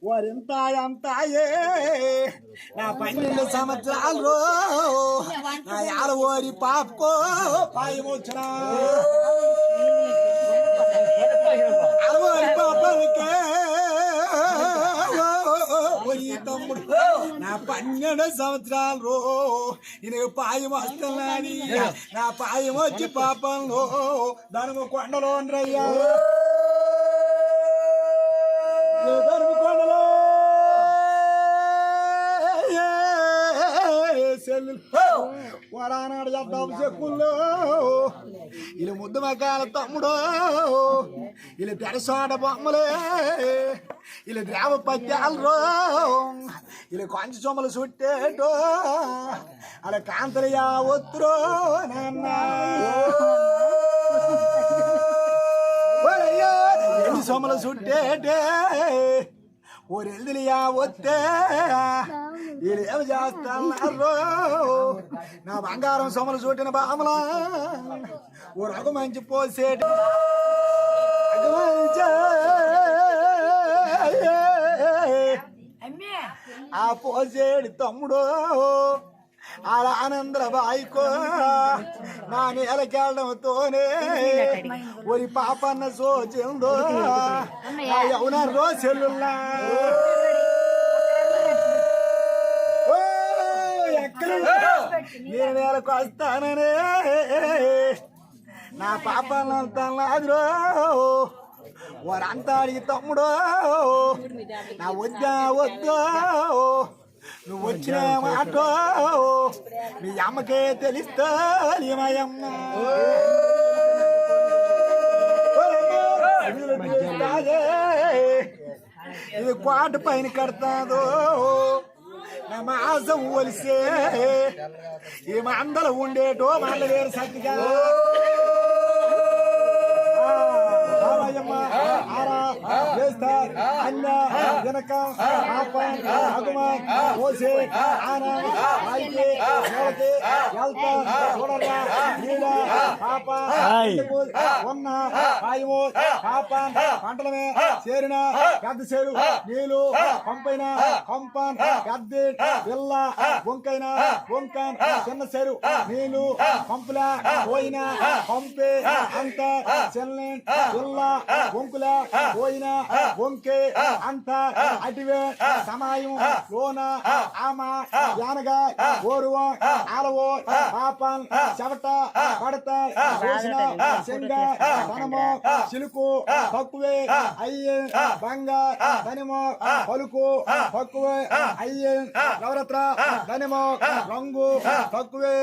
వరింత అంతాయే నా 12 సంవత్సరాలు నా యాలవోరి పాపకో పాయమొచ్చిన అలవోరి పాపకే తమ్ముడు నా 12 సంవత్సరాలు నేను పాయం వస్తున్నాని నా పాయం వచ్చి పాపంలో ధనుము కొండలో రయ్యా ధనుము కొండలో వాడానాడు చేద్దాం చెక్కుల్లో ఇలా ముద్దు మకాల తమ్ముడు ఇలా తెరసోట బొమ్మలే ఇలా దేవ పద్యాలు ఇలా కొంచెం సొమ్మలు చుట్టేటో అలా కాంతరయ్యా ఒత్తురో నాన్న ఎన్ని సొమ్మలు చుట్టేటే ఓరెల్దిలియా వస్తే వీళ్ళేమి చేస్తున్నారు నా బంగారం సొమ్మలు చుట్టిన బామలా ఓ రఘు మంచి పోసేటి ఆ పోసేడు తమ్ముడు అలా ఆనందర బాయికో నా నేలకెళ్ళడంతోనే ఒరి పాపన్న సోచిందో ఎవరో చెల్లుల్లా ఎక్కడ నేను నేలకు వస్తాననే నా పాపన్నంతా నాదురో వారంతా అడిగి తమ్ముడో నా వద్దా వద్దో నువ్వు వచ్చిన మాట మీ అమ్మకే తెలుస్తా మాయమ్మ ఇది కోట పైన కడతాదో నా మాసం ఒలిసే ఈ మందలు ఉండేటో మందలు వేరు సత్తిగా అన్న వెనక పాప అగుమ పోసే ఆన అయితే వెళ్తా చూడరా నీడ పాప ఉన్న పాయమో పాప పంటలమే చేరిన పెద్ద చేరు నీళ్ళు పంపైన కంపాన్ పెద్ద పిల్ల వంకైన వంకాన్ చిన్న చెరు నీళ్ళు పంపుల పోయిన పంపే అంత చిన్న పిల్ల వంకుల పోయిన వంకే అంత అటివే సమాయం లోన ఆమ యానగా ఓరువ ఆలవో పాపం చెవట పడత చూసిన శంగ ధనమో చిలుకు తక్కువే అయ్యే బంగ ధనమో పలుకు తక్కువే అయ్యే నవరత్ర ధనమో రంగు తక్కువే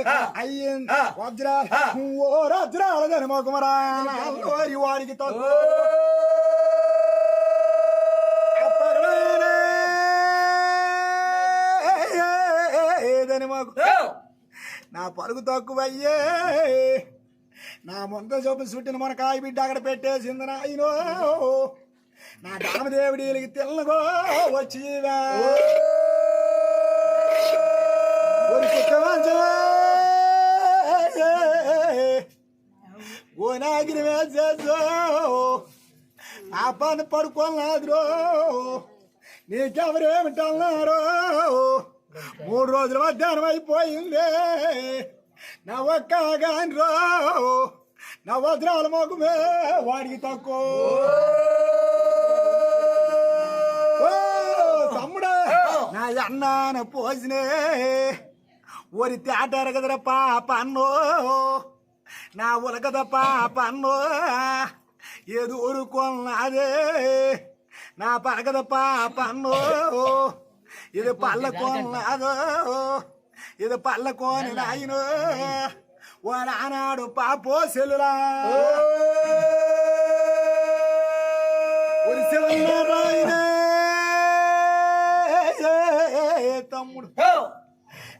అయ్యే వజ్ర వజ్రాల ధనమో కుమరా వారికి తక్కువ నా పరుగు తక్కువయ్యే నా మొంత చోపు చుట్టిన మన కాయ బిడ్డ అక్కడ పెట్టేసింది నాయనో నా రామదేవుడికి తెల్లగో వచ్చి ఓ నాగిరి వేసేసో నా పని పడుకోన్నాదురో నీకెవరేమిటన్నారో 3 రోజుల మధ్యాహ్నం అయిపోయిందే నా ఒక్క గాని రో నా వజ్రాల మొగమే వాడికి తక్కువ తమ్ముడా నా అన్నాన పోసినే ఒరి తేటారు కదరా పాప అన్నో నా ఉలకద పాప అన్నో ఏదో ఊరుకోన్నదే నా పరగద పాప అన్నో ఇది పల్లకోన్నదో ఇది పల్లకోని నాయనో వాడు ఆనాడు పాపో సెల్లులా తమ్ముడు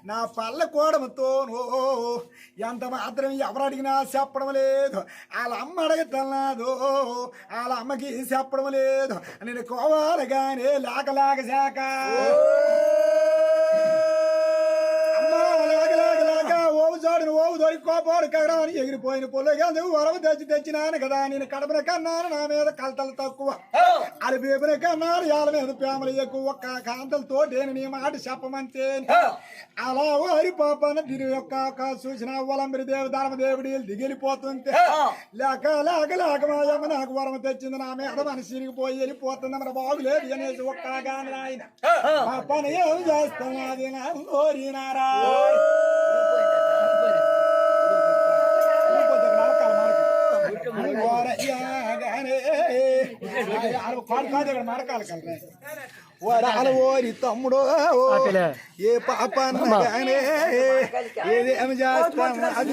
నా పళ్ళ కోడమతోను ఎంత మాత్రం ఎవరు అడిగినా చెప్పడం లేదు వాళ్ళ అమ్మ అడగతన్నాదు వాళ్ళ అమ్మకి చెప్పడం లేదు నేను కోవాలి కానీ లేక శాఖ నేను ఓవు దొరికి కోపాడు కగరా అని ఎగిరిపోయిన పొలగేందు వరవ తెచ్చినాను కదా నేను కడపన కన్నాను నా మీద కలతలు తక్కువ అది బేబిన కన్నాను వాళ్ళ మీద ప్రేమలు ఎక్కువ కాంతలతో నేను నీ మాట చెప్పమంతే అలా వారి పాపన దీని యొక్క చూసిన వలంబరి దేవు ధర్మదేవుడి దిగిలిపోతుంటే లేక లేక లేక మాయమ్మ నాకు వరం తెచ్చింది నా మీద మనిషికి పోయి వెళ్ళిపోతుంది మన బాగులేదు అనేసి ఒక్కగాని ఆయన మా పని ఏం చేస్తున్నది నా కోరినారా ఓరి తమ్ముడు ఏ పాప ఏదేమి చేస్తాను అది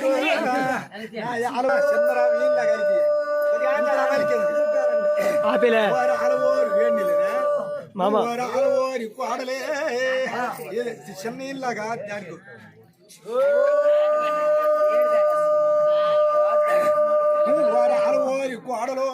ఓరి కోడలే చిన్న ఇల్లాగా దానికి ఓరి కోడలో